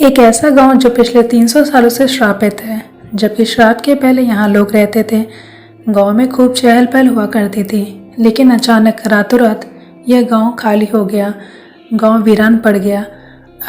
एक ऐसा गांव जो पिछले 300 सालों से श्रापित है। जबकि श्राप के पहले यहाँ लोग रहते थे। गांव में खूब चहल पहल हुआ करती थी, लेकिन अचानक रातों रात यह गांव खाली हो गया। गांव वीरान पड़ गया।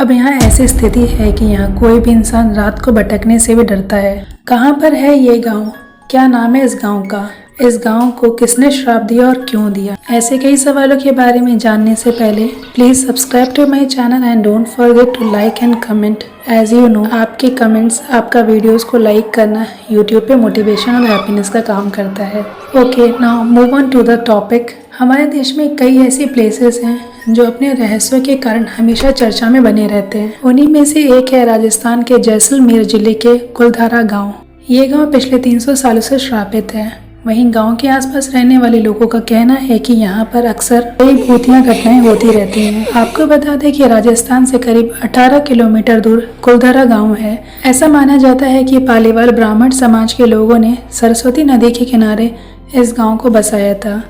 अब यहाँ ऐसी स्थिति है कि यहाँ कोई भी इंसान रात को भटकने से भी डरता है। कहाँ पर है ये गांव? क्या नाम है इस गांव का? इस गांव को किसने श्राप दिया और क्यों दिया? ऐसे कई सवालों के बारे में जानने से पहले please subscribe to my channel and don't forget to like and comment. As you know, आपके कमेंट्स, आपका वीडियोस को लाइक करना यूट्यूब पे मोटिवेशन और हैप्पीनेस का काम करता है। Okay, now move on to the topic. हमारे देश में कई ऐसी प्लेसेस हैं जो अपने रहस्यों के कारण हमेशा चर्चा में बने रहते हैं। उन्हीं में से एक है राजस्थान के जैसलमेर जिले के कुलधारा गांव। ये गांव पिछले 300 सालों से श्रापित है। वहीं गांव के आसपास रहने वाले लोगों का कहना है कि यहाँ पर अक्सर कई भूतिया घटनाएं होती रहती हैं। आपको बता दें कि राजस्थान से करीब 18 किलोमीटर दूर कुलधारा गांव है। ऐसा माना जाता है कि पालीवाल ब्राह्मण समाज के लोगों ने सरस्वती नदी के किनारे इस गांव को बसाया था।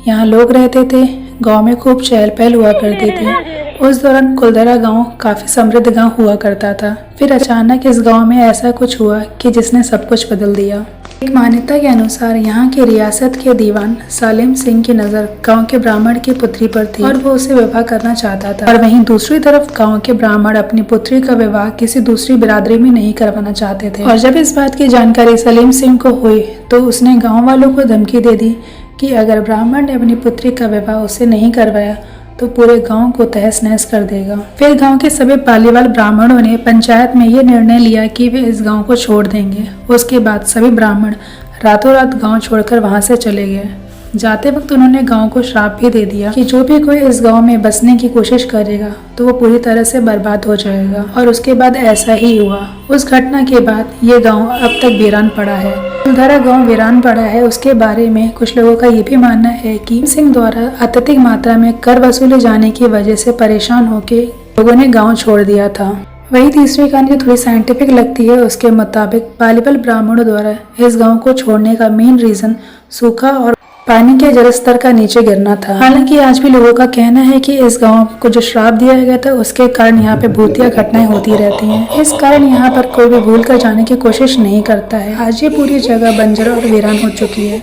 यहाँ लोग रहते थे। गांव में खूब चहल पहल हुआ करती थी। उस दौरान कुलधारा गांव काफी समृद्ध गांव हुआ करता था। फिर अचानक इस गांव में ऐसा कुछ हुआ कि जिसने सब कुछ बदल दिया। एक मान्यता के अनुसार यहाँ के रियासत के दीवान सालिम सिंह की नजर गांव के ब्राह्मण की पुत्री पर थी और वो उसे विवाह करना चाहता था। और वहीं दूसरी तरफ गांव के ब्राह्मण अपनी पुत्री का विवाह किसी दूसरी बिरादरी में नहीं करवाना चाहते थे। और जब इस बात की जानकारी सलीम सिंह को हुई तो उसने गाँव वालों को धमकी दे दी कि अगर ब्राह्मण ने अपनी पुत्री का विवाह उससे नहीं करवाया तो पूरे गांव को तहस नहस कर देगा। फिर गांव के सभी पालीवाल ब्राह्मणों ने पंचायत में ये निर्णय लिया कि वे इस गांव को छोड़ देंगे। उसके बाद सभी ब्राह्मण रातों रात गांव छोड़कर वहां से चले गए। जाते वक्त उन्होंने गांव को श्राप भी दे दिया कि जो भी कोई इस गांव में बसने की कोशिश करेगा तो वो पूरी तरह से बर्बाद हो जाएगा। और उसके बाद ऐसा ही हुआ। उस घटना के बाद ये गांव अब तक वीरान पड़ा है। कुलधारा गांव वीरान पड़ा है, उसके बारे में कुछ लोगों का ये भी मानना है कि सिंह द्वारा अत्यधिक मात्रा में कर वसूले जाने की वजह से परेशान होकर लोगों ने गाँव छोड़ दिया था। वही तीसरी कहानी थोड़ी साइंटिफिक लगती है। उसके मुताबिक पालीवाल ब्राह्मणों द्वारा इस गांव को छोड़ने का मेन रीजन सूखा और पानी के जल स्तर का नीचे गिरना था। हालांकि आज भी लोगों का कहना है कि इस गांव को जो श्राप दिया गया था उसके कारण यहाँ पे भूतिया घटनाएं होती रहती हैं। इस कारण यहाँ पर कोई भी भूल कर जाने की कोशिश नहीं करता है। आज ये पूरी जगह बंजर और वीरान हो चुकी है।